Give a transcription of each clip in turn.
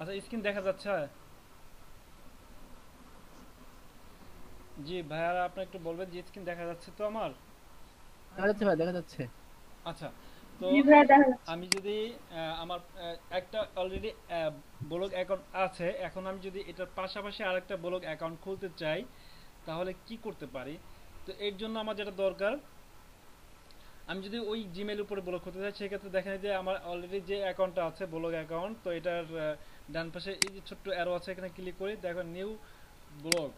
আচ্ছা, স্ক্রিন দেখা যাচ্ছে? জি ভাইয়ারা, আপনি একটু বলবেন যে স্ক্রিন দেখা যাচ্ছে তো আমার? দেখা যাচ্ছে ভাই, দেখা যাচ্ছে। আচ্ছা। তো জি ভাইয়া দেখা যাচ্ছে। আমি যদি আমার একটা অলরেডি ব্লগ অ্যাকাউন্ট আছে, এখন আমি যদি এটার পাশাপাশি আরেকটা ব্লগ অ্যাকাউন্ট খুলতে চাই, তাহলে কি করতে পারি? তো এর জন্য আমার যেটা দরকার, আমি যদি ওই জিমেইল উপরে ব্লগ করতে চাই, সেক্ষেত্রে দেখেন যে আমার অলরেডি যে অ্যাকাউন্টটা আছে ব্লগ অ্যাকাউন্ট, তো এটার ডান পাশে এই যে ছোট্ট অ্যারো আছে, এখানে ক্লিক করি, দেখো নিউ ব্লগ।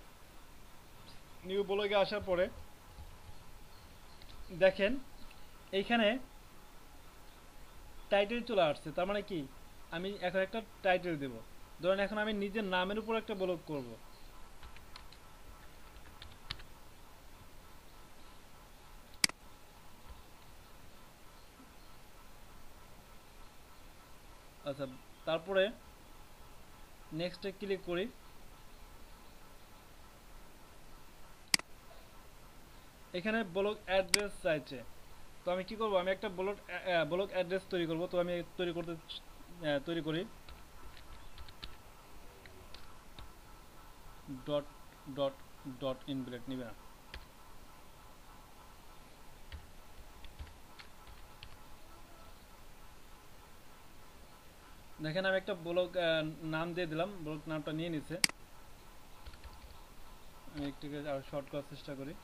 নিউ ব্লগে আসার পরে দেখেন এইখানে টাইটেল চলে আসছে। তার মানে কি, আমি এখন একটা টাইটেল দেব। ধরেন এখন আমি নিজের নামের উপর একটা ব্লগ করব। আচ্ছা, তারপরে নেক্সটে ক্লিক করি। এখানে ব্লগ অ্যাড্রেস চাইছে। তো আমি কি করব, আমি একটা ব্লগ অ্যাড্রেস তৈরি করব। তো আমি তৈরি করি ডট ডট ডট ইনবিলেট নিবে না। দেখেন আমি একটা ব্লগ নাম দিয়ে দিলাম, ব্লগ নামটা নিয়ে নিছে। আমি একটু আরো শর্ট করার চেষ্টা করি।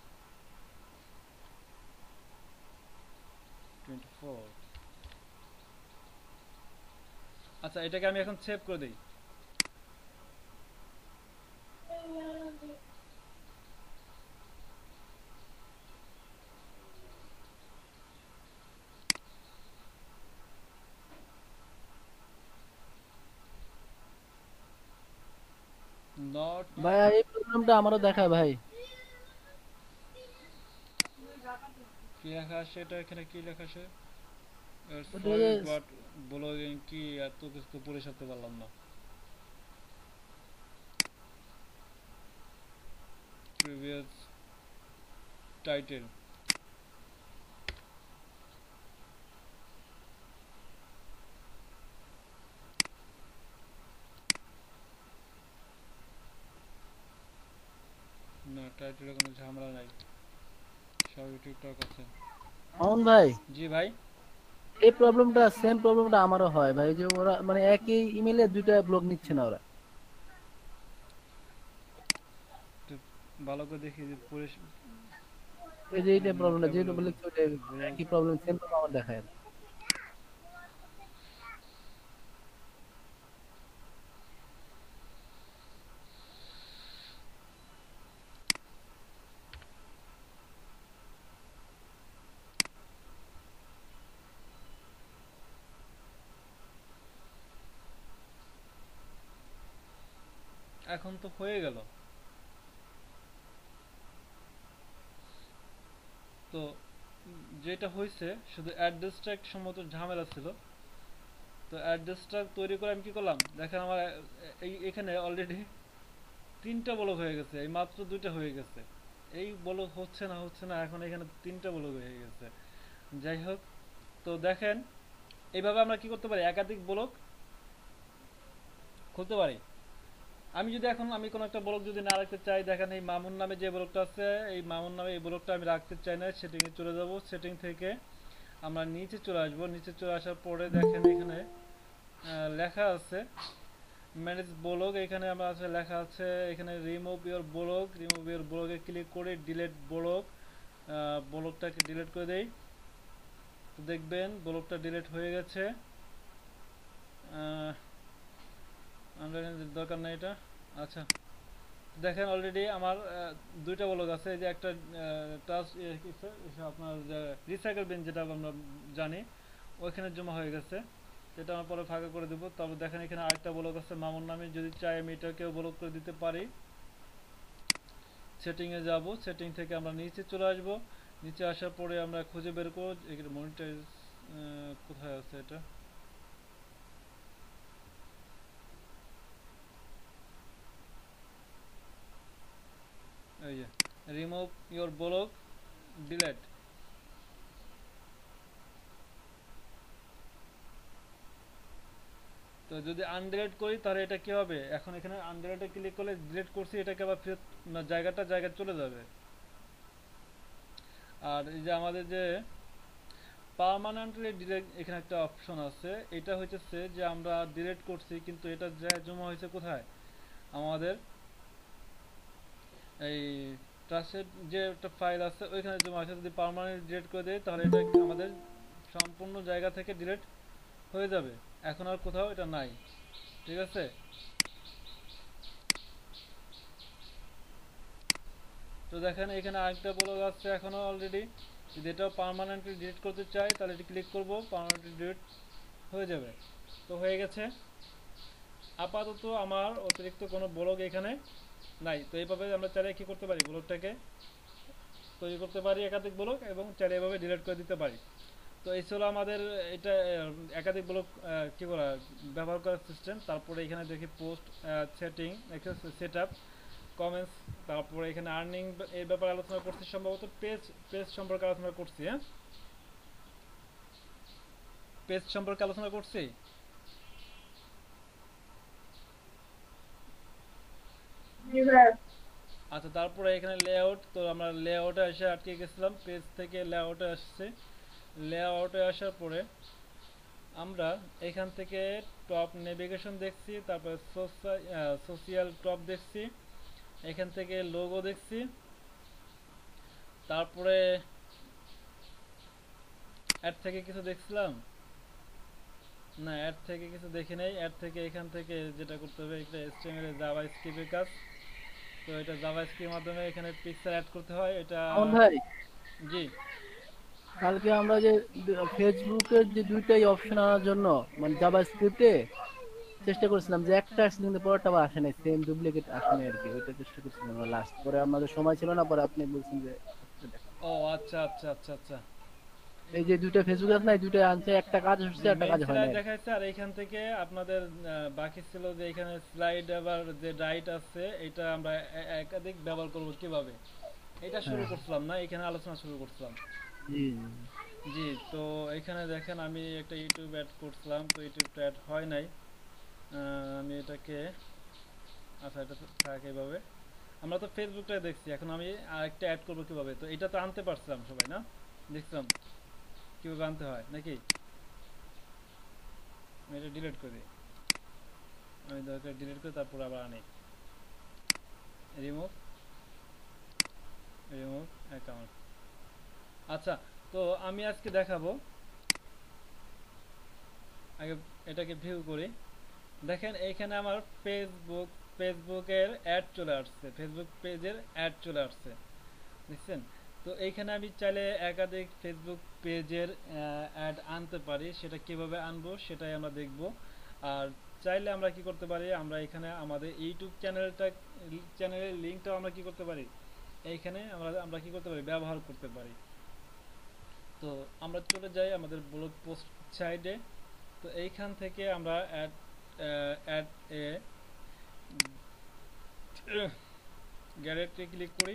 24। আচ্ছা, এটাকে আমি এখন সেভ করে দিই। নট ভাই এই প্রবলেমটা আমারও দেখায় ভাই। কি লেখা আসে, এটা এখানে কি লেখা আসে? ওটা সরি যে বাট ব্লগিং কি, এত কিছু তো পড়ে সারতে পারলাম না। Previous title. না, টাইটেলে কোনো ঝামেলা নাই, সবই ঠিকঠাক আছে। মামুন ভাই, জি ভাই। এই প্রবলেমটা সেম প্রবলেমটা আমারও হয় ভাই, যে ওরা মানে একই ইমেলে দুইটা ব্লগ নিচ্ছে না ওরা। একটু ভালো করে দেখি যে পড়ে। এই যে এইটা প্রবলেমটা যেটা ভোকাবুলারি, বলেছি ওইটা ব্লগ। একই প্রবলেম, সেম প্রবলেম আমার দেখায়। এখন তো হয়ে গেল। তো যেটা হয়েছে, শুধু অ্যাড্রেসটা একটু সম্ভবত ঝামেলা ছিল। তো অ্যাড্রেসটা তৈরি করে আমি কি করলাম, দেখেন আমার এখানে অলরেডি তিনটা ব্লক হয়ে গেছে, এই মাত্র দুইটা হয়ে গেছে। এই ব্লক হচ্ছে না, এখন এখানে তিনটা ব্লক হয়ে গেছে। যাই হোক, তো দেখেন এইভাবে আমরা কি করতে পারি, একাধিক ব্লক খুলতে পারি। আমি যদি এখন আমি কোনো একটা ব্লক যদি না রাখতে চাই, দেখেন এই মামুন নামে যে ব্লকটা আছে, এই মামুন নামে এই ব্লকটা আমি রাখতে চাই না, সেটিংয়ে চলে যাব। সেটিং থেকে আমরা নিচে চলে আসবো। নিচে চলে আসার পরে দেখেন এখানে লেখা আছে ম্যানেজ ব্লগ। এখানে আমরা আছে লেখা আছে এখানে রিমুভ ইওর ব্লগে ক্লিক করে ডিলিট ব্লগ, ব্লগটাকে ডিলিট করে দেই। তো দেখবেন ব্লগটা ডিলিট হয়ে গেছে। দরকার নাই এটা। আচ্ছা, দেখেন অলরেডি আমার দুইটা ব্লগ আছে। এই যে একটা টাচ আপনার রিসাইকেল বিন, যেটা আমরা জানি, ওইখানে জমা হয়ে গেছে। এটা আমার পরে ফাঁকা করে দেবো। তবে দেখেন এখানে আরেকটা ব্লগ আছে মামুন নামে, যদি চাই আমি এটাকেও ব্লক করে দিতে পারি। সেটিংয়ে যাব, সেটিং থেকে আমরা নিচে চলে আসব। নিচে আসার পরে আমরা খুঁজে বের করব এখানে মনিটাইজ কোথায় আছে এটা। এই যে রিমুভ ইওর ব্লগ ডিলেট। তো যদি আনডিলেট করি তাহলে এটা কি হবে, এখন এখানে আনডিলেটে ক্লিক করলে ডিলিট করছি এটাকে আবার ফেরত জায়গায় চলে যাবে। আর এই যে আমাদের যে পার্মানেন্টলি ডিলিট এখানে একটা অপশন আছে, এটা হইতেছে যে আমরা ডিলিট করছি কিন্তু এটা জমা হয়েছে কোথায়, আমাদের এই ট্রাস্টেড যে একটা ফাইল আছে ওইখানে জমা হয়েছে। যদি পার্মানেন্ট ডিলিট করে দেয় তাহলে এটা আমাদের সম্পূর্ণ জায়গা থেকে ডিলিট হয়ে যাবে, এখন আর কোথাও এটা নাই। ঠিক আছে, তো দেখেন এখানে আরেকটা ব্লক আছে এখনো অলরেডি, যদি এটাও পার্মানেন্টলি ডিলিট করতে চাই তাহলে এটি ক্লিক করব, পার্মানেন্টলি ডিলিট হয়ে যাবে। তো হয়ে গেছে, আপাতত আমার অতিরিক্ত কোনো ব্লক এখানে নাই। তো এইভাবে আমরা চাইলে কি করতে পারি, ব্লকটাকে তৈরি করতে পারি একাধিক ব্লক, এবং চাইলে এভাবে ডিলিট করে দিতে পারি। তো এই ছিল আমাদের এটা একাধিক ব্লক কি করা ব্যবহার করার সিস্টেম। তারপরে এখানে দেখি post, setting, set up, comments, তারপরে এখানে আর্নিং এর ব্যাপারে আলোচনা করছি, সম্ভবত পেজ পেজ সম্পর্কে আলোচনা করছি। হ্যাঁ, পেজ সম্পর্কে আলোচনা করছি। আচ্ছা, তারপরে এখানে লেআউট, তো আমরা লেআউটে এসে আটকে গেছিলাম, পেজ থেকে লেআউটে আসছে। লেআউটে আসার পরে আমরা এখান থেকে টপ নেভিগেশন দেখছি, তারপরে সোশিয়াল টপ দেখছি, এখান থেকে লোগো দেখছি, তারপরে অ্যাড থেকে কিছু দেখছিলাম না, অ্যাড থেকে কিছু দেখি নাই। অ্যাড থেকে এখান থেকে যেটা করতে হবে, এটা HTML এর জাভাস্ক্রিপ্টের কাজ। তো এটা জাভাস্ক্রিপ্টের মাধ্যমে এখানে পিকচার অ্যাড করতে হয় এটা। মামুন ভাই, জি। কালকে আমরা যে ফেসবুকের যে দুইটাই অপশন আনার জন্য মানে জাভাস্ক্রিপ্টে চেষ্টা করেছিলাম, যে একটা আসলে কিন্তু পরেরটা আবার আসে নাই, সেম ডুপ্লিকেট আসে নাই আর কি, ওইটা চেষ্টা করছিলাম লাস্ট, পরে আমাদের সময় ছিল না, পরে আপনি বলছেন যে ও আচ্ছা আচ্ছা আচ্ছা আচ্ছা। এই যে দুইটা ফেসবুক আছে না, এই দুইটা আনছে, একটা কাজ হচ্ছে জি, একটা মেইন কাজ হয় না স্লাইড আর কি। দেখাচ্ছে, আর এখান থেকে আপনাদের বাকি ছিল যে এখানে স্লাইড আবার যে রাইট আছে, এটা আমরা একাধিক ব্যবহার করব কিভাবে, এটা শুরু হ্যাঁ, করছিলাম না, এখানে আলোচনা শুরু করছিলাম। জি জি, তো এখানে দেখেন আমি একটা ইউটিউব অ্যাড করছিলাম, তো ইউটিউবটা অ্যাড হয় নাই। আমি এটাকে, আচ্ছা এটা থাক এইভাবে। আমরা তো ফেসবুকটাই দেখছি, এখন আমি আরেকটা অ্যাড করবো কিভাবে, তো এটা তো আনতে পারছিলাম সবাই না, দেখছিলাম কিভাবে আনতে হয় নাকি। আমি এটা ডিলিট করে দিই, আমি দরকার ডিলিট করে তারপর আবার আনি, রিমুভ, রিমুভ অ্যাকাউন্ট। আচ্ছা, তো আমি আজকে দেখাবো, আগে এটাকে ভিউ করি। দেখেন এইখানে আমার ফেসবুকের অ্যাড চলে আসছে, ফেসবুক পেজের অ্যাড চলে আসছে, দেখছেন। তো এইখানে আমি চাইলে একাধিক ফেসবুক পেজের অ্যাড আনতে পারি, সেটা কিভাবে আনবো সেটাই আমরা দেখব। আর চাইলে আমরা কি করতে পারি, আমরা এখানে আমাদের ইউটিউব চ্যানেলের লিঙ্কটাও আমরা কি করতে পারি, এইখানে আমরা কি করতে পারি, ব্যবহার করতে পারি। তো আমরা চলে যাই আমাদের ব্লগ পোস্ট সাইডে। তো এইখান থেকে আমরা অ্যাড এ গ্যারেটে ক্লিক করি,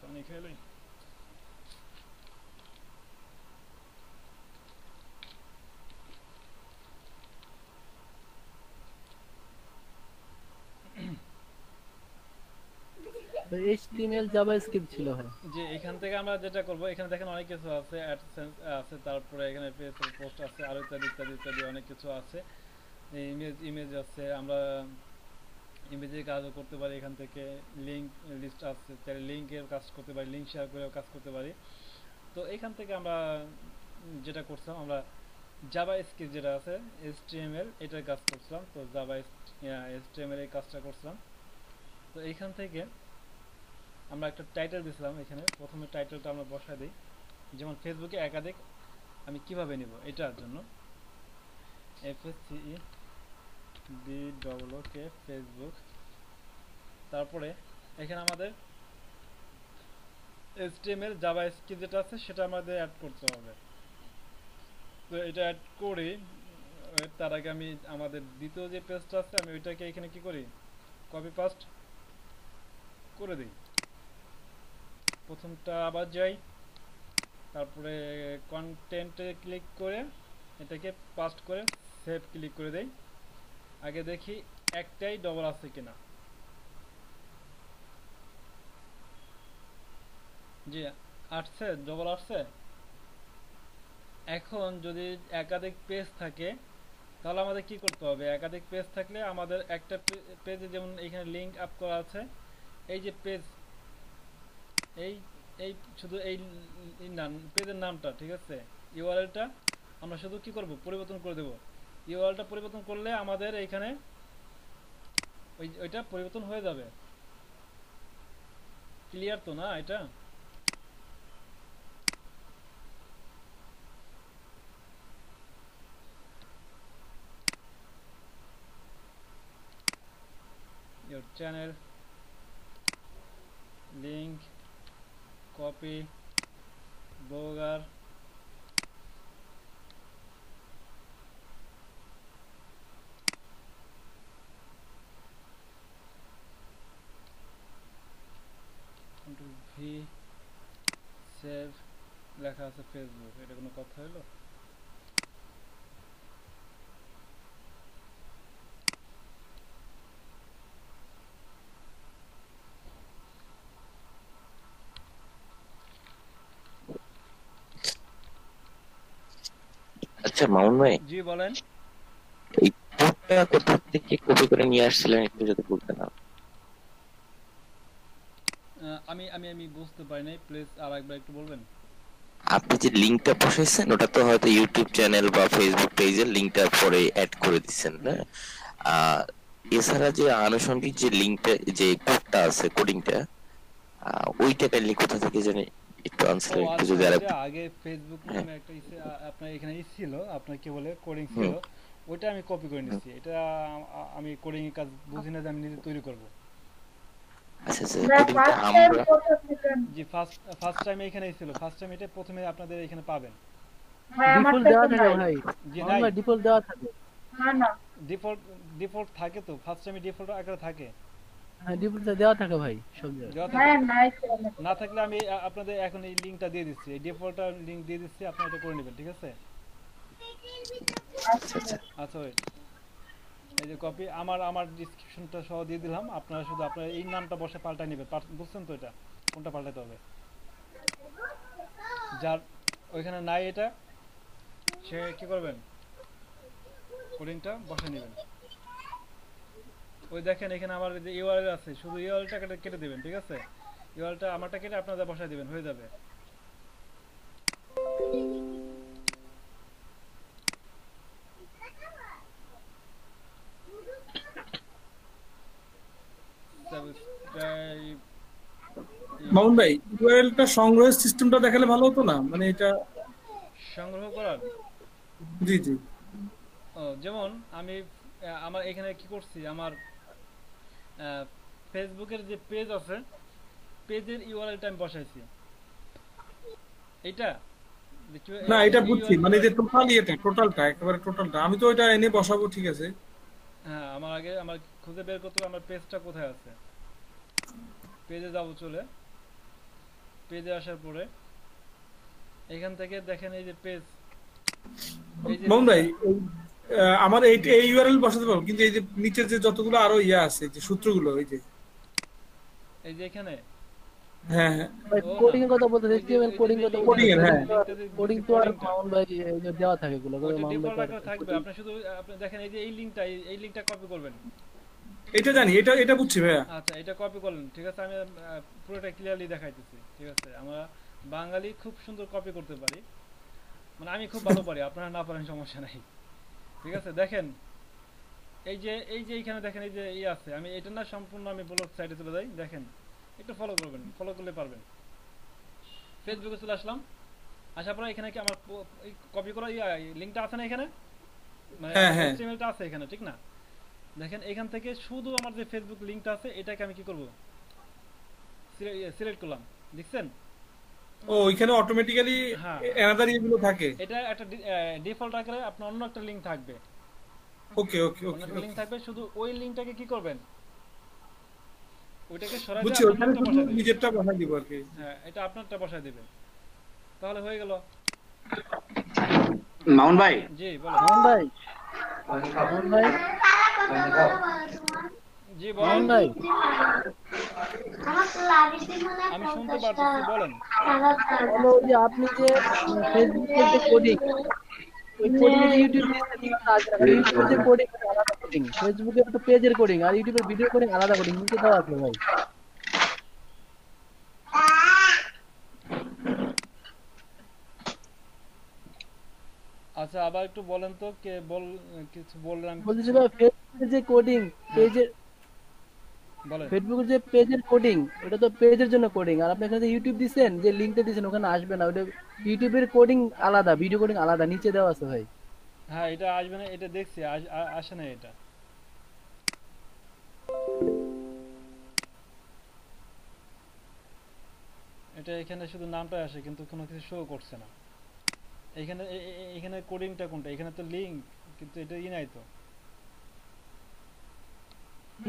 পানি খেয়ে লই। এইচটিএমএল জাভাস্ক্রিপ্ট ছিল ভাই। যে এখান থেকে আমরা যেটা করব, এখানে দেখেন অনেক কিছু আছে, অ্যাডসেন্স আছে, তারপরে এখানে ফেসবুক পোস্ট আছে, আর ইত্যাদি ইত্যাদি ইত্যাদি অনেক কিছু আছে। ইমেজ আছে, আমরা ইমেজের কাজও করতে পারি এখান থেকে। লিংক লিস্ট আছে, তাহলে লিংকের কাজ করতে পারি, লিংক শেয়ার করেও কাজ করতে পারি। তো এখান থেকে আমরা যেটা করছিলাম, আমরা জাভা স্ক্রিপ্ট যেটা আছে HTML এটার কাজ করছিলাম, তো জাভা HTML এর কাজটা করছিলাম। তো এইখান থেকে আমরা একটা টাইটেল দিয়েছিলাম, এখানে প্রথমে টাইটেলটা আমরা বসাই দিই, যেমন ফেসবুকে একাধিক আমি কিভাবে নিব এটার জন্য, FACEBOOK ফেসবুক। তারপরে এখানে আমাদের HTML জাভা স্ক্রিপ্ট যেটা আছে সেটা আমাদের অ্যাড করতে হবে। তো এটা অ্যাড করি, তার আগে আমি আমাদের দ্বিতীয় যে পেজটা আছে আমি ওইটাকে এখানে কি করি, কপি পাস্ট করে দিই। প্রথমটা আবার যাই, তারপরে কন্টেন্টে ক্লিক করে এটাকে পাস্ট করে সেভ ক্লিক করে দেই। আগে দেখি একটাই ডবল আছে কিনা। জি, আসছে, ডবল আসছে। এখন যদি একাধিক পেজ থাকে তাহলে আমাদের কি করতে হবে? একাধিক পেজ থাকলে আমাদের একটা পেজে, যেমন এখানে লিংক আপ করা আছে, এই যে পেজ, এই এই শুধু এই নাম পেজের নামটা, ঠিক আছে, ইউআরএলটা আমরা শুধু কি করব, পরিবর্তন করে দেব। ইউআরএলটা পরিবর্তন করলে আমাদের এইখানে ওইটা পরিবর্তন হয়ে যাবে। ক্লিয়ার তো না এটা? your channel link copy blogger v save লেখা আছে ফেসবুক, এটা কোনো কথা হলো? আচ্ছা মামুন ভাই, জি বলেন। এই কোডটা কোথা থেকে কপি করে নিয়ে আসছিলেন একটু যদি বলতেন। আমি আমি আমি বুঝতে পারি নাই, প্লিজ আর একবার একটু বলবেন? আপনি যে লিংকটা বসাইছেন ওটা তো হয়তো ইউটিউব চ্যানেল বা ফেসবুক পেজের লিংকটা পরে অ্যাড করে দিচ্ছেন না? আহ, এছাড়া যে আনুষঙ্গিক যে লিংকটা, যে কোডটা আছে, কোডিংটা, ওইটা কাইন্ডলি কোথা থেকে জানি একটু ও আনসার একটু আচ্ছা, যদি ওই যে আরেকটু। আগে ফেসবুক হ্যাঁ। নামে একটা আপনার এখানে ছিল, আপনার কি বলে কোডিং ছিল, হুম। ওইটা আমি কপি করে হুম। নিচ্ছি। এটা আমি কোডিং এর কাজ বুঝি না যে আমি নিজে তৈরি করব। আচ্ছা আচ্ছা, কোডিংটা আমরা জি, ফার্স্ট টাইম এখানেই ছিল, ফার্স্ট টাইম এটা প্রথমে আপনাদের এখানে পাবেন। ডিফল্ট দেওয়া থাকে ভাই, জি মামুন নাই, ভাই ডিফল্ট দেওয়া থাকে। ডিফল্ট ডিফল্ট থাকে তো, ফার্স্ট টাইমে ডিফল্ট আকারে থাকে। হ্যাঁ ডিফল্ট দেওয়া থাকে ভাই সব জায়গায়। দেওয়া থাকে? না থাকলে আমি আপনাদের এখন এই লিংকটা দিয়ে দিচ্ছি, এই ডিফল্টটা লিংক দিয়ে দিচ্ছি, আপনারা এটা করে নেবেন, ঠিক আছে? আচ্ছা আচ্ছা আচ্ছা ওয়েট, এই যে কপি, আমার আমার ডিসক্রিপশনটা সহ দিয়ে দিলাম, আপনারা শুধু আপনার এই নামটা বসে পাল্টাই নেবেন। বুঝছেন তো এটা কোনটা পাল্টাতে হবে? যার ওইখানে নাই এটা, সে কি করবেন, কোডিংটা বসে নেবেন। ওই দেখেন এখানে আমার যে ইউআরএল আছে, শুধু ইউআরএলটা কেটে দেবেন, ঠিক আছে? ইউআরএলটা আমারটা কেটে আপনারা বসায় দিবেন, হয়ে যাবে। সাবস্ক্রাইব মামুন ভাই, ইউআরএলটা সংগ্রহের সিস্টেমটা দেখালে ভালো হতো না, মানে এটা। সংগ্রহ করার, জি জি। যেমন আমি আমার এখানে কি করছি, আমার ফেসবুকের যে পেজ আছে, পেজের ইউআরএলটা আমি বসাইছি। এটা না এটা বুঝছি, মানে যে টোটাল ইয়েটা, টোটালটা একেবারে টোটালটা আমি তো এটা এনে বসাবো, ঠিক আছে। হ্যাঁ, আমার আগে আমার খুঁজে বের করতে হবে আমার পেজটা কোথায় আছে। পেজে যাব, চলে পেজে আসার পরে এখান থেকে দেখেন এই যে পেজ, এই যে মামুন ভাই, আমার এই ইউআরএল বসাতে পারবো, কিন্তু এই যে নিচের যে যতগুলো আরো ইয়া আছে, যে সূত্রগুলো, এই যে। এই যে এখানে, হ্যাঁ হ্যাঁ। ভাই ও কোডিং না, এর কথা বলতে ওই যে HTML কোডিং কথা বলতে, Coding এর, হ্যাঁ। কোডিং তো আর মামুন ভাই এই যে দেওয়া থাকে এগুলো ওইটা মামুন ভাই ডিফল্ট তো আকারে থাকবে। আপনি শুধু আপনি দেখেন এই যে এই লিংকটা কপি করবেন। এটা জানি, এটা বুঝছি ভাইয়া। আচ্ছা, এটা কপি করলেন, ঠিক আছে? আমি পুরোটা ক্লিয়ারলি দেখাইতেছি, ঠিক আছে? আমরা বাঙালি খুব সুন্দর কপি করতে পারি, মানে আমি খুব ভালো পারি, আপনারা না পারেন সমস্যা নাই, ঠিক আছে? দেখেন এই যে এখানে দেখেন এই যে আছে, আমি এটা না সম্পূর্ণ আমি ব্লগ সাইটে চলে যাই, দেখেন একটু ফলো করবেন, ফলো করলে পারবেন। ফেসবুকে চলে আসলাম, আসার পরে এখানে কি আমার কপি করা লিংকটা আছে না এখানে, মানে হ্যাঁ হ্যাঁ। HTML টা আছে এখানে, ঠিক না? দেখেন এখান থেকে শুধু আমার যে ফেসবুক লিংকটা আছে এটাকে আমি কি করব, সিলেক্ট করলাম, দেখছেন? ও ওইখানে অটোমেটিক্যালি হ্যাঁ, অ্যানাদার ইয়েগুলো থাকে। এটা একটা ডিফল্ট আকারে আপনার অন্য একটা লিংক থাকবে, ওকে ওকে অন্য ওকে একটা লিংক থাকবে, শুধু ওই লিংকটাকে কি করবেন, ওইটাকে সরাই দিয়ে বুঝছি, আপনার ওইখানে লিংকটা শুধু বসাই দিবেন। নিজেরটা বসাই দিব আর কি। হ্যাঁ, এটা আপনারটা বসাই দিবেন, তাহলে হয়ে গেল। মামুন ভাই, জি বলেন। মামুন ভাই, মামুন ভাই, জি মামুন বলেন। ভাই, আমি শুনতে পারতেছি, বলেন। হলো যে আপনি যে ফেসবুকের যে কোডিং, ওই কোডিং এ যে ইউটিউব দিচ্ছেন ওটা আসবে না, কারণ ইউটিউবের যে কোডিং আলাদা কোডিং, ফেসবুকে তো পেজের কোডিং আর ইউটিউবের ভিডিও কোডিং আলাদা কোডিং নিচে দেওয়া আছে ভাই। আচ্ছা আবার একটু বলেন তো, কে কিছু বললেন, আমি বলছি কিছু। ভাই ফেসবুকের যে কোডিং, হ্যাঁ পেজের বলেন। ফেসবুকের যে পেজের কোডিং, ওটা তো পেজের জন্য কোডিং, আর আপনি এখানে ইউটিউব দিচ্ছেন যে লিঙ্কটা দিচ্ছেন ওখানে আসবে না, ওটা ইউটিউবের কোডিং আলাদা, ভিডিও কোডিং আলাদা নিচে দেওয়া আছে ভাই। হ্যাঁ এটা আসবে না, এটা দেখছি, আসে না এটা। এটা এখানে শুধু নামটা আসে কিন্তু কোনো কিছু শো করছে না। এখানে এখানে কোডিংটা কোনটা, এখানে তো লিংক, কিন্তু এটা নাই তো।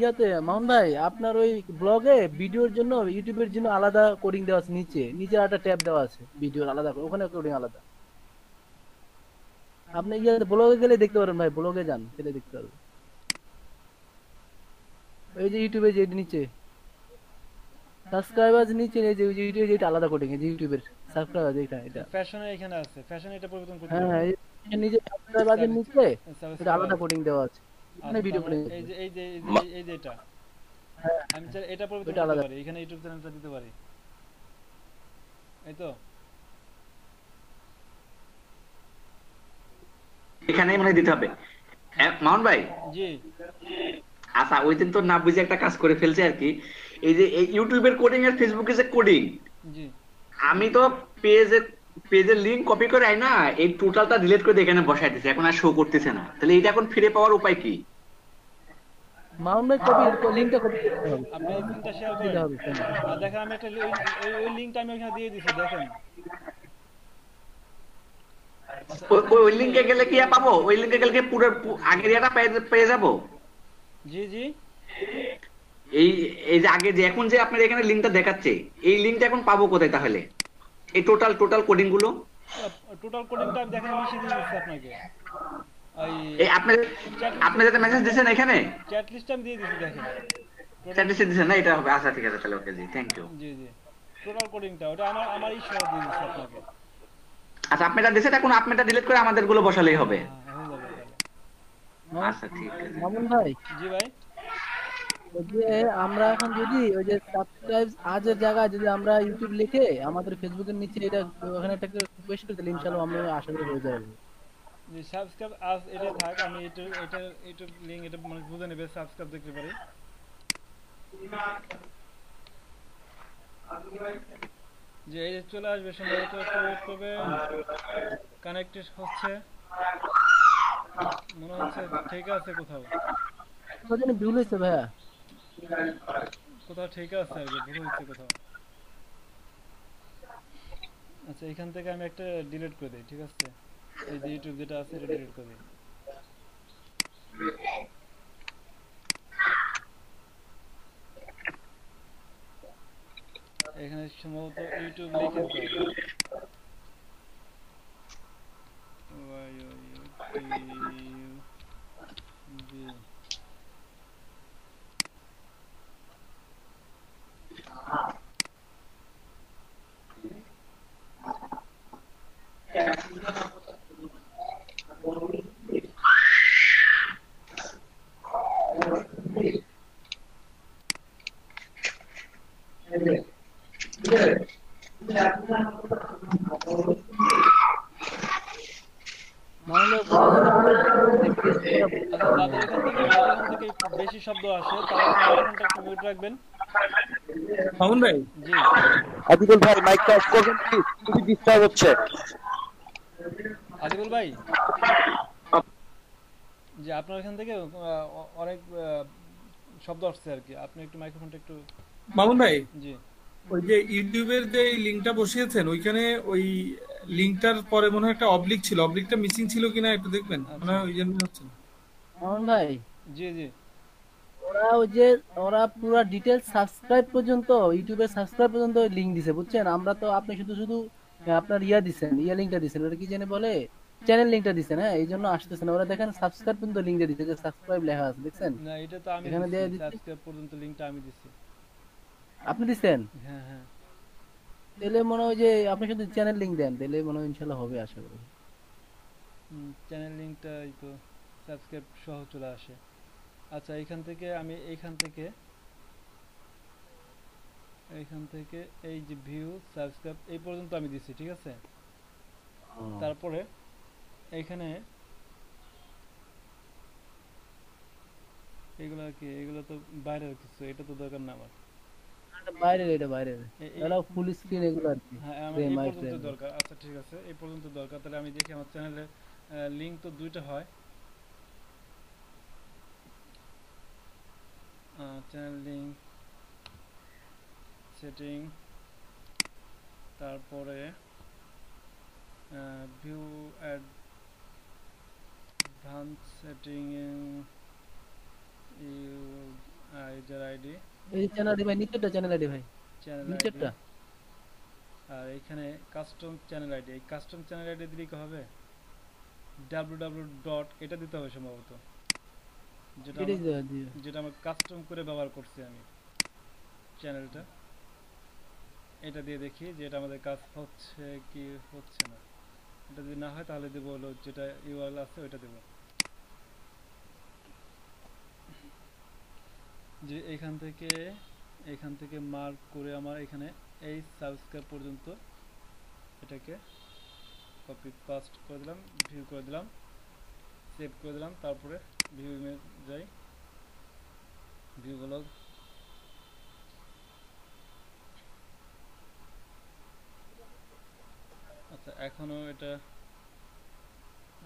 ইয়াতে মামুন ভাই আপনার ওই ব্লগে ভিডিওর জন্য ইউটিউবের জন্য আলাদা কোডিং দেওয়া আছে, নিচে নিচে একটা ট্যাব দেওয়া আছে ভিডিওর আলাদা করে, ওখানে কোডিং আলাদা। আপনি ইয়াতে ব্লগে গেলে দেখতে পারেন ভাই, ব্লগে যান গেলে দেখতে পারবেন। ওই যে ইউটিউবে যে নিচে সাবস্ক্রাইবার নিচে এই যে ইউটিউবে যেটা আলাদা কোডিং, এই যে ইউটিউবের সাবস্ক্রাইবার যেটা এটা। ফ্যাশনে এখানে আছে, ফ্যাশন এটা পরিবর্তন করতে হ্যাঁ হবে। হ্যাঁ, এই নিজে সাবস্ক্রাইবারের নিচে এটা সাবস্ক্রাইবার। আলাদা কোডিং দেওয়া আছে, মানে আচ্ছা ভিডিও তার মানে কোডিং। এই যে এটা আমি চাই এটা পরিবর্তন ওইটা করতে আলাদা। পারি, এখানে ইউটিউব চ্যানেলটা দিতে পারি, এই তো। এখানেই মনে হয় দিতে হবে। মামুন ভাই, জি আচ্ছা ওই দিন তো না বুঝে একটা কাজ করে ফেলছে আর কি। এই যে এই ইউটিউবের কোডিং আর ফেসবুকের যে কোডিং, জি। আমি তো পেজের পেজের লিংক কপি করে আই না, এই টোটালটা ডিলিট করে দিয়ে এখানে বসাই দিয়েছে, এখন আর শো করতেছে না। তাহলে এটা এখন ফিরে পাওয়ার উপায় কি? মাউন্ট ভাই কপি লিংকটা কপি করতে হবে, আপনি এই লিঙ্কটা শেয়ার দিতে করেন। হবে ফোনে। আর দেখেন আমি একটা ওই লিঙ্কটা আমি ওখানে দিয়ে দিছি, দেখেন। আচ্ছা ওই এখান ওই থেকে লিংকে গেলে কি আর পাবো? ওই লিংকে গেলে কি পুরো আগের ইয়াটা পেয়ে পেয়ে যাবো? জি জি। এই এই যে আগে যে এখন যে আপনার এখানে লিংকটা দেখাচ্ছে, এই লিংকটা এখন পাবো কোথায় তাহলে? এই টোটাল টোটাল কোডিং গুলো টোটাল কোডিংটা আমি দেখেন লিখে দিয়ে দিচ্ছি আপনাকে। ওই এই আপনি চ্যাট আপনি যেটা মেসেজ দিয়েছেন এখানে চ্যাট লিস্টটা আমি দিয়ে দিচ্ছি, দেখেন। টোটাল। স্ট্যাটাসে দিয়েছেন না? এটা হবে, আচ্ছা ঠিক আছে, তাহলে ওকে জি, থ্যাংক ইউ। জি জি। টোটাল কোডিংটা ওটা আমার ইস্যু দিয়ে দিচ্ছি আপনাকে। আচ্ছা আপনি এটা দিয়েছেন, এখন আপনি এটা ডিলিট করে আমাদের গুলো বসালেই হবে। হয়ে যাবে তাহলে। আচ্ছা ঠিক আছে। মামুন ভাই, জি ভাই। ওই যে আমরা এখন যদি ওই যে সাবস্ক্রাইব আজের জায়গায় যদি আমরা ইউটিউব লিখে আমাদের ফেসবুকের নিচে এটা ওখানে একটা রিকোয়েস্ট করে দিলে ইনশাআল্লাহ আমরা আশা করি হয়ে যাবে। জি সাবস্ক্রাইব আজ এটা থাক, আমি এটা লিংক এটা মানে বুঝে নেবে, সাবস্ক্রাইব দেখতে পারি। যে এই যে চলে আসবে, সম্ভবত একটু ওয়েট করবে, কানেক্টেড হচ্ছে মনে হচ্ছে, ঠিক আছে কোথাও, কোথাও ভুল হয়েছে ভাইয়া। কোথাও ঠিক আছে আর কি, ভুল হচ্ছে কোথাও। আচ্ছা এখান থেকে আমি একটা ডিলিট করে দিই, ঠিক আছে। এই যে ইউটিউব যেটা আছে এটা ডিলিট করে দিই। এখানে সম্ভবত ইউটিউব লিখে দিতে হবে। YOUTUB। মামুন ভাই কোথায় যেন ভুল হয়েছে, আচ্ছা যাদের এখান থেকে বেশি শব্দ আসে তারা একটু মাইক্রোফোনটা একটু মিউট রাখবেন। মামুন ভাই, জি আদিবুল ভাই মাইকটা অফ করবেন প্লিজ, খুবই ডিস্টার্ব হচ্ছে। আদিবুল ভাই, যে আপনার এখান থেকে অনেক শব্দ আসছে আর কি, আপনি একটু মাইক্রোফোনটা একটু। মামুন ভাই, জি ওই যে ইউটিউবের যে লিংকটা বসিয়েছেন ওইখানে ওই লিংকটার পরে মনে হয় একটা অবলিক ছিল, অবলিকটা মিসিং ছিল কিনা একটু দেখবেন, মনে হয় ওই জন্য হচ্ছে না। মামুন ভাই জি জি। ওরা ওই যে ওরা পুরো ডিটেইলস সাবস্ক্রাইব পর্যন্ত ইউটিউবে সাবস্ক্রাইব পর্যন্ত লিংক দিছে বুঝছেন, আমরা তো আপনি শুধু শুধু হ্যাঁ, আপনার ইয়া লিংকটা দিছেন, ওটা কি জানি বলে, চ্যানেল লিংকটা দিছেন, হ্যাঁ এই জন্য আসতেছে না। ওরা দেখেন সাবস্ক্রাইব পর্যন্ত লিংক দিয়ে দিচ্ছে, যে সাবস্ক্রাইব লেখা আছে দেখছেন, না, এটা তো আমি এখানে দিছি, দিয়ে দিচ্ছে। সাবস্ক্রাইব পর্যন্ত লিংকটা আমি দিছি। আপনি দিছেন? হ্যাঁ, হ্যাঁ। তাহলে মনে হয় যে আপনি শুধু চ্যানেল লিংক দেন, তাহলে মনে হয় ইনশাল্লাহ হবে আশা করি। চ্যানেল লিংকটা এই তো সাবস্ক্রাইব সহ চলে আসে। আচ্ছা, এইখান থেকে এই যে ভিউ সাবস্ক্রাইব এই পর্যন্ত আমি দিছি, ঠিক আছে। তারপরে এইখানে এগুলা কি, এগুলো তো বাইরের কিছু, এটা তো দরকার না আমার। এটা বাইরের, এ- এটা এই- ফুল স্ক্রিন এগুলো আর কি, হ্যাঁ, আমার ফ্রেম এই আই পর্যন্ত ফ্রেম। দরকার। আচ্ছা, ঠিক আছে, এই পর্যন্ত দরকার। তাহলে আমি দেখি আমার চ্যানেলে লিংক তো দুইটা হয়। চ্যানেল লিংক, সেটিং, তারপরে view advance setting, user ID, এই চ্যানেল আইডি ভাই, নিচেরটা চ্যানেল আইডি ভাই, চ্যানেল আইডি, নিচেরটা। আর এখানে কাস্টম চ্যানেল আইডি। এই কাস্টম চ্যানেল আইডি দিলে কি হবে? www ডট এটা দিতে হবে সম্ভবত, যেটা এটাই আমার দিয়ে যেটা আমার কাস্টম করে ব্যবহার করছি আমি চ্যানেলটা। এটা দিয়ে দেখি যে এটা আমাদের কাজ হচ্ছে কি হচ্ছে না। এটা যদি না হয় তাহলে দেবো হলো যেটা ইউআরএল আছে ওইটা দেবো, যে এখান থেকে মার্ক করে আমার এখানে এই সাবস্ক্রাইব পর্যন্ত এটাকে কপি পাস্ট করে দিলাম, ভিউ করে দিলাম, সেভ করে দিলাম। তারপরে ভিউ ইমেজ যাই, ভিউগুলো আচ্ছা এখনো এটা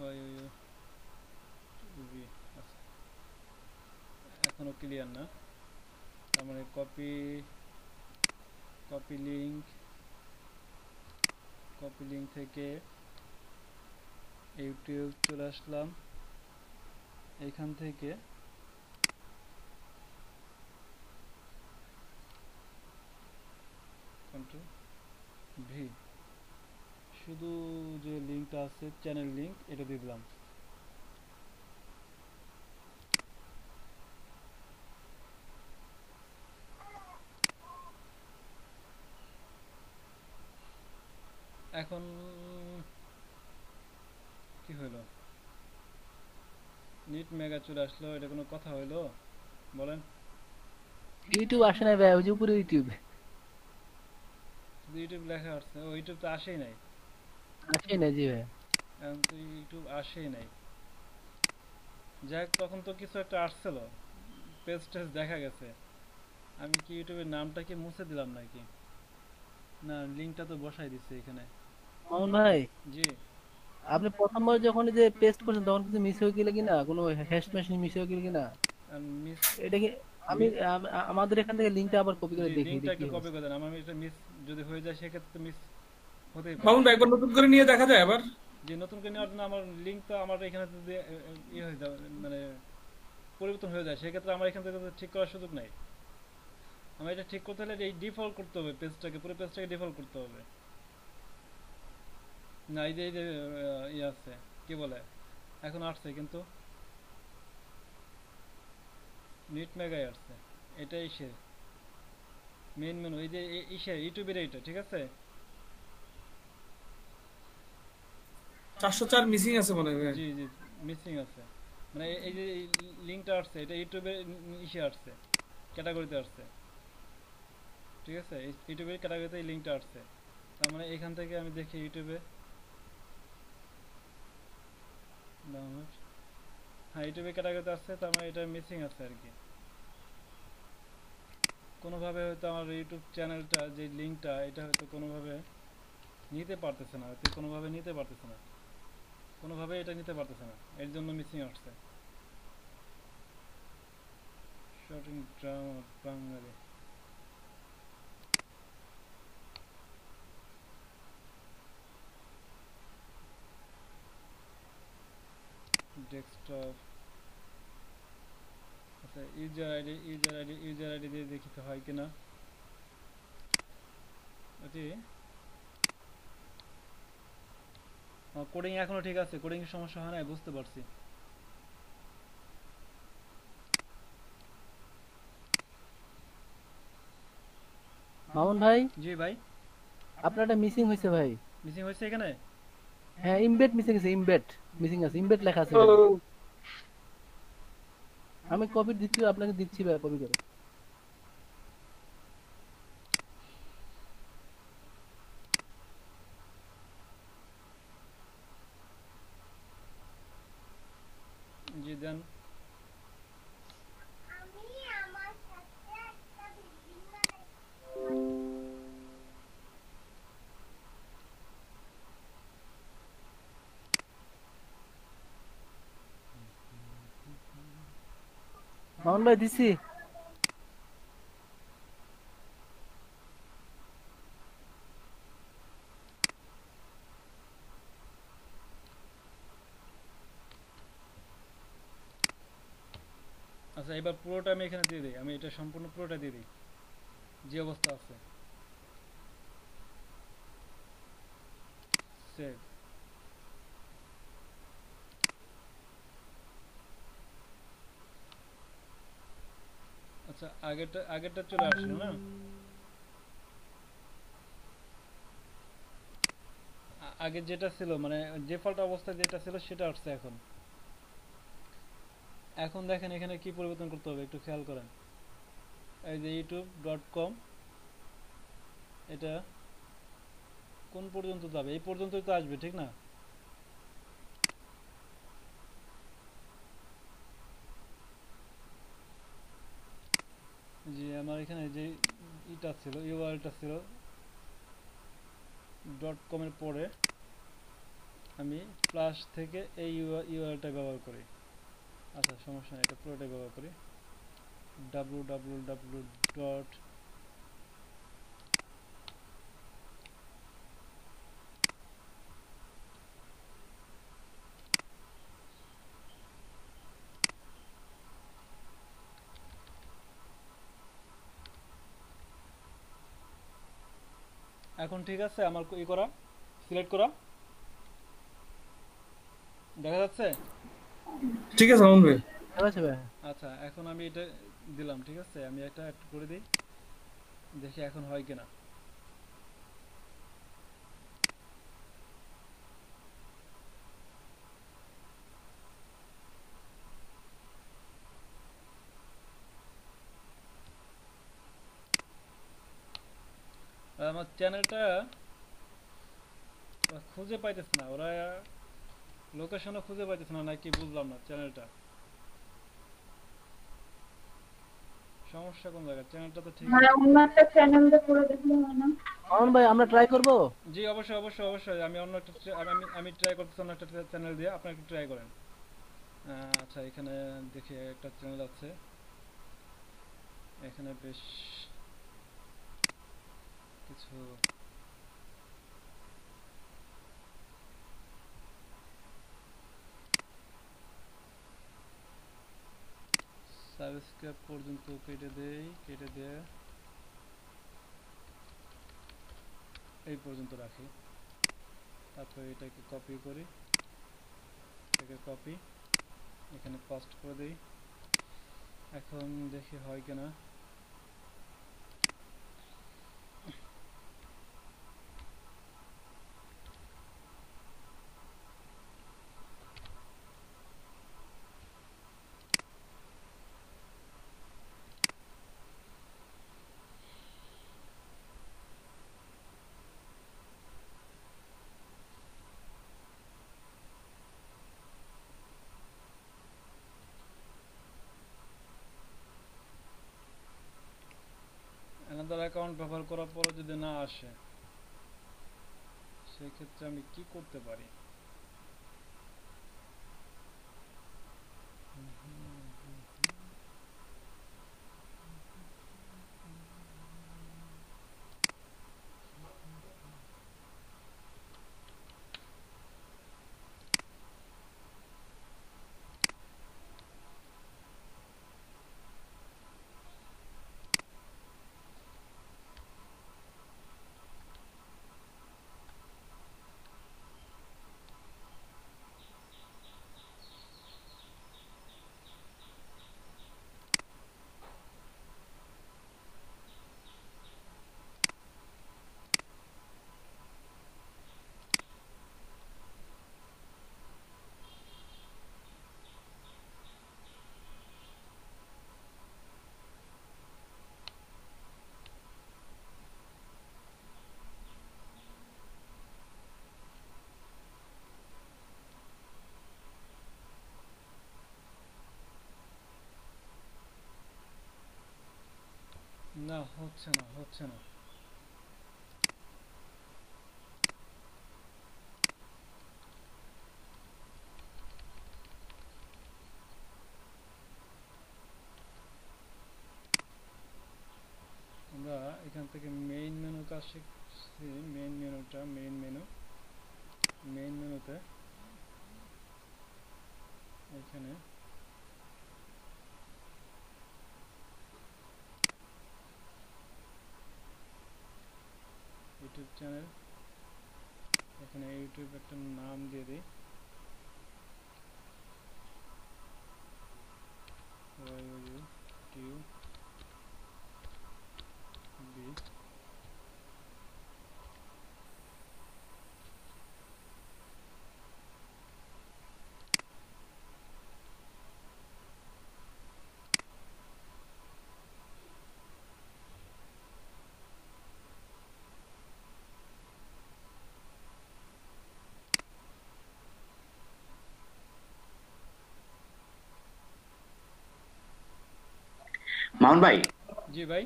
ওই আচ্ছা এখনো ক্লিয়ার না। তার মানে কপি লিঙ্ক থেকে ইউটিউব চলে আসলাম। এখান থেকে কন্ট্রোল ভি, শুধু যে লিঙ্কটা আছে চ্যানেল লিঙ্ক এটা দিয়ে দিলাম। এখন কি হলো? নিট মেগা চলে আসলো, এটা কোনো কথা হইলো? বলেন। ইউটিউব আসে না ভাই, ওই যে উপরে ইউটিউব শুধু ইউটিউব লেখা আসছে, ও ইউটিউব তো আসেই নাই। আসে না জি ভাই। এখন তো ইউটিউব আসেই নাই। যাই হোক, তখন তো কিছু একটা আসছিল, পেজ টেজ দেখা গেছে। আমি কি ইউটিউবের নামটা কি মুছে দিলাম নাকি? না, লিঙ্কটা তো বসাই দিচ্ছে এখানে। মামুন ভাই, জি। আপনি প্রথমবার যখন এই যে পেস্ট করছেন তখন কিছু মিস হয়ে গেলে কিনা, কোনো হ্যাশ মেশিন মিস হয়ে গেলে কিনা, মিস, এটা কি আমি আমাদের এখান থেকে লিংকটা আবার কপি করে জি, দেখি লিঙ্কটা দেখি একটু কপি করে দেন। আমার এটা মিস যদি হয়ে যায় সেক্ষেত্রে মিস হতেই পারে। মামুন ভাই একবার নতুন করে নিয়ে দেখা যায় আবার। যে নতুন করে নেওয়ার জন্য আমার লিঙ্কটা আমার এখানে যদি ইয়ে হয়ে যায়, মানে পরিবর্তন হয়ে যায়, সেক্ষেত্রে আমার এখান থেকে তো ঠিক করার সুযোগ নাই। আমার এটা ঠিক করতে হলে এই ডিফল্ট করতে হবে, পেজটাকে, পুরো পেজটাকে ডিফল্ট করতে হবে। না, এই যে ইয়ে আছে, কি বলে, এখন আসছে কিন্তু নিট মেগাই আসছে, এটাই সে মেইন মেনু। এই যে ইসে ইউটিউবের এইটা, ঠিক আছে। 404 মিসিং আছে মনে হয় ভাই। জি, জি, মিসিং আছে। মানে এই যে লিঙ্কটা আসছে, এটা ইউটিউবের ইসে আসছে, ক্যাটাগরিতে আসছে, ঠিক আছে। ইউটিউবের ক্যাটাগরিতে এই লিঙ্কটা আসছে। তার মানে এখান থেকে আমি দেখি ইউটিউবে ডাউনলোড, হ্যাঁ ইউটিউবে ক্যাটাগরিতে আসছে, তার মানে এটা মিসিং আছে আর কি। কোনোভাবে হয়তো আমার ইউটিউব চ্যানেলটা যে লিঙ্কটা, এটা হয়তো কোনোভাবে নিতে পারতেছে না, হয়তো কোনোভাবে নিতে পারতেছে না, কোনোভাবে এটা নিতে পারতেছে না, এর জন্য মিসিং আসছে। শর্টিং ড্রামা বাঙালি, ডেস্কটপ, আচ্ছা ইউজার আইডি দিয়ে দেখিতে হয় কিনা। এটি কোডিং এখনো ঠিক আছে, কোডিং এর সমস্যা হয় না, বুঝতে পারছি। মামুন ভাই, জি ভাই। আপনার একটা মিসিং হয়েছে ভাই। মিসিং হয়েছে এখানে? হ্যাঁ, ইমবেড মিসিং আছে, ইমবেড মিসিং আছে, ইমবেড লেখা আছে এখানে। আমি কপি দিচ্ছি, আপনাকে দিচ্ছি ভাই, কপি করে। জি দেন। মামুন ভাই দিচ্ছি। আচ্ছা, এবার পুরোটা আমি এখানে দিয়ে দিই, আমি এটা সম্পূর্ণ পুরোটা দিয়ে দিই যে অবস্থা আছে। সেভ। আচ্ছা, আগেরটা চলে আসলো না? আগে যেটা ছিল মানে ডিফল্ট অবস্থায় যেটা ছিল সেটা আসছে এখন। এখন দেখেন এখানে কি পরিবর্তন করতে হবে একটু খেয়াল করেন। এই যে youtube.com, এটা কোন পর্যন্ত যাবে? এই পর্যন্তই তো আসবে, ঠিক না? জি, আমার এখানে যে ইটা ছিল, ইউআরএলটা ছিল .com এর পরে আমি প্লাস থেকে এই ইউআরএলটা ব্যবহার করি। আচ্ছা, সমস্যা নেই, এটা পুরোটাই ব্যবহার করি। www. এখন ঠিক আছে আমার ই করা, সিলেক্ট করা দেখা যাচ্ছে? ঠিক আছে মামুন ভাই। ঠিক আছে ভাই। আচ্ছা, এখন আমি এটা দিলাম, ঠিক আছে, আমি এটা অ্যাড করে দিই, দেখি এখন হয় কিনা। আর আমার চ্যানেলটা খুঁজে পাইতেছে না, ওরা লোকেশনও খুঁজে পাইতেছে না নাকি বুঝলাম না। চ্যানেলটা সমস্যা কোন জায়গায়? চ্যানেলটা তো ঠিক আছে। অন্য একটা চ্যানেল দিয়ে করে দেখলে হয় না? মামুন ভাই, আমরা ট্রাই করব। জি অবশ্যই অবশ্যই অবশ্যই, আমি অন্য একটা আমি ট্রাই করতেছি অন্য একটা চ্যানেল দিয়ে, আপনারা একটু ট্রাই করেন। আচ্ছা, এখানে দেখি একটা চ্যানেল আছে, এখানে বেশ কিছু সাবস্ক্রাইব পর্যন্ত কেটে দেই, কেটে দিয়ে এই পর্যন্ত রাখি, তারপরে এটাকে কপি করি, এটাকে কপি এখানে পেস্ট করে দেই। এখন দেখি হয় কিনা। অ্যানাদার অ্যাকাউন্ট ব্যবহার করার পরও যদি না আসে, সেক্ষেত্রে আমি কি করতে পারি? হচ্ছে না আমরা এখান থেকে মেইন মেনু কাজ শিখছি। মেইন মেনুতে এখানে ইউটিউব চ্যানেল, এখানে ইউটিউব একটা নাম দিয়ে দিই, ইউটিউব মামুন ভাই, জি ভাই।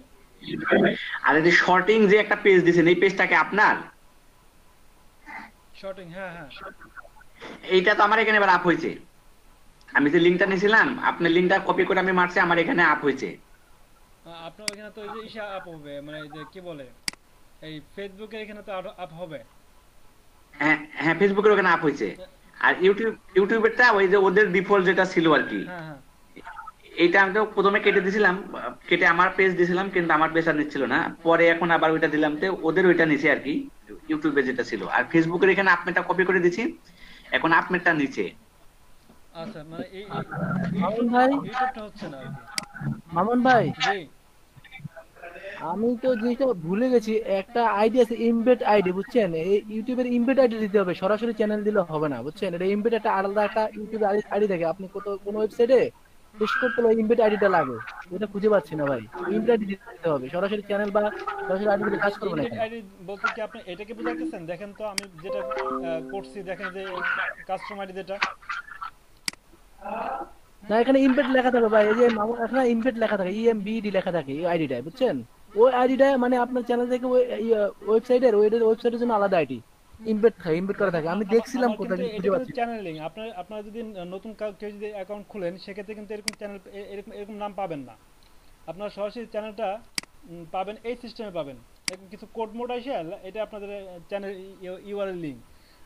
আর এই যে শর্টিং যে একটা পেজ দিছেন, এই পেজটাকে আপনার? শর্টিং, হ্যাঁ হ্যাঁ। এইটা তো আমার এখানে এবার আপ হয়েছে। আমি যে লিঙ্কটা নিয়েছিলাম, আপনার লিঙ্কটা কপি করে আমি মারছি, আমার এখানে আপ হয়েছে। আপনার ওখানে তো এই যে ইসা আপ হবে, মানে এই যে কি বলে, এই ফেসবুকের এখানে তো আপ হবে। হ্যাঁ হ্যাঁ, ফেসবুকের ওখানে আপ হয়েছে। আর ইউটিউবেরটা ওই যে ওদের ডিফল্ট যেটা ছিল আর কি, হ্যাঁ হ্যাঁ। এইটা আমি তো প্রথমে কেটে দিছিলাম, কেটে আমার পেজ দিছিলাম, কিন্তু আমার পেজ আর নিচ্ছিল না। পরে এখন আবার ওইটা দিলাম, তো ওদের ওইটা নিচে আর কি, ইউটিউবে যেটা ছিল। আর ফেসবুকের এখানে আপমেটটা কপি করে দিছি, এখন আপমেটটা নিচে। আচ্ছা, মানে এই মামুন ভাই, ইউটিউবটা হচ্ছে না আর কি। মামুন ভাই, জি। আমি তো যেটা ভুলে গেছি, একটা আইডি আছে ইমবেড আইডি, বুঝছেন? এই ইউটিউবের ইমবেড আইডি দিতে হবে, সরাসরি চ্যানেল দিলে হবে না, বুঝছেন? এটা ইমবেড একটা আলাদা একটা ইউটিউব আইডি থাকে। আপনি কোন ওয়েবসাইটে পেশ করতে হলে ইমবেড আইডিটা লাগে, এটা খুঁজে পাচ্ছি না ভাই। ইমবেড আইডি দিতে হবে, সরাসরি চ্যানেল বা সরাসরি আইডি দিলে কাজ করবে না ইনবিল্ট এখানে। আইডি বলতে কি আপনি এটাকে বুঝাইতেছেন? দেখেন তো আমি যেটা করছি, দেখেন যে কাস্টম আইডি যেটা। না, এখানে ইমবেড লেখা থাকে ভাই, এই যে মামুন, এখানে ইমবেড লেখা থাকে, ইএমবিডি লেখা থাকে এই আইডিটা, বুঝছেন? ওই আইডিটা মানে আপনার চ্যানেল থেকে ওই ওয়েবসাইটের জন্য আলাদা আইডি ইমবেড করা থাকে। আমি দেখছিলাম আমার কোথায়, কিন্তু কিন্তু এটা খুঁজে কিন্তু পাচ্ছি না। Channel link. আপনারা যদি নতুন কেউ যদি অ্যাকাউন্ট খুলেন, সেক্ষেত্রে কিন্তু এরকম চ্যানেল, এরকম নাম পাবেন না। আপনারা সরাসরি চ্যানেলটা পাবেন, এই সিস্টেমে পাবেন। এরকম কিছু কোড মোড আসে, এটা আপনাদের চ্যানেল ইউআরএল লিঙ্ক।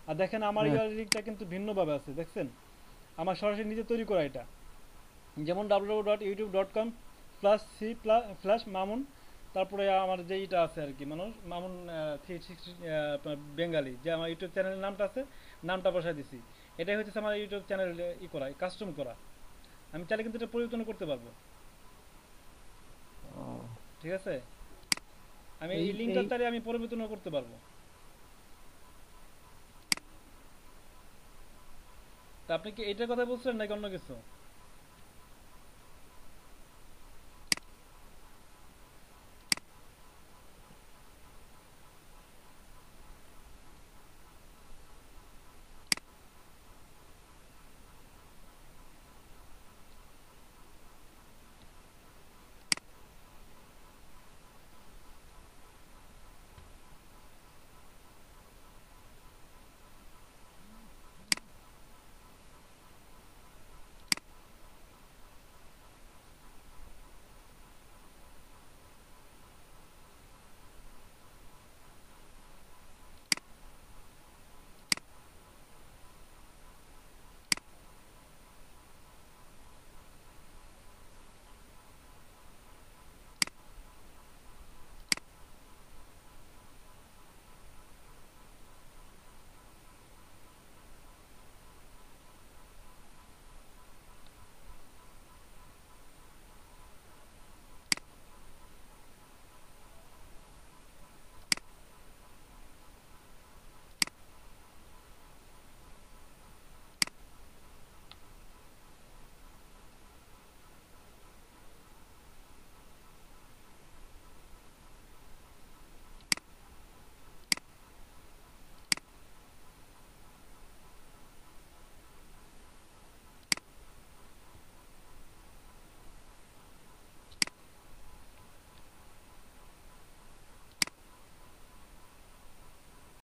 আর দেখেন আমার হ্যাঁ। ইউআরএল লিঙ্কটা কিন্তু ভিন্নভাবে আছে, দেখছেন? আমার সরাসরি নিজে তৈরি করা এটা, যেমন www.youtube.com/c/মামুন, তারপরে আমার যে এটা আছে আর কি, মানুষ মামুন 360 আপনার বেঙ্গালি, যে আমার ইউটিউব চ্যানেলের নামটা আছে, নামটা বসাই দিছি। এটাই হচ্ছে আমার ইউটিউব চ্যানেল করা, কাস্টম করা। আমি চাইলে কিন্তু এটা পরিবর্তন করতে পারবো, ও, ঠিক আছে? আমি এই এই লিঙ্কটা এই চাইলে আমি পরিবর্তনও করতে পারবো। তা আপনি কি এটার কথা বলছিলেন নাকি অন্য কিছু?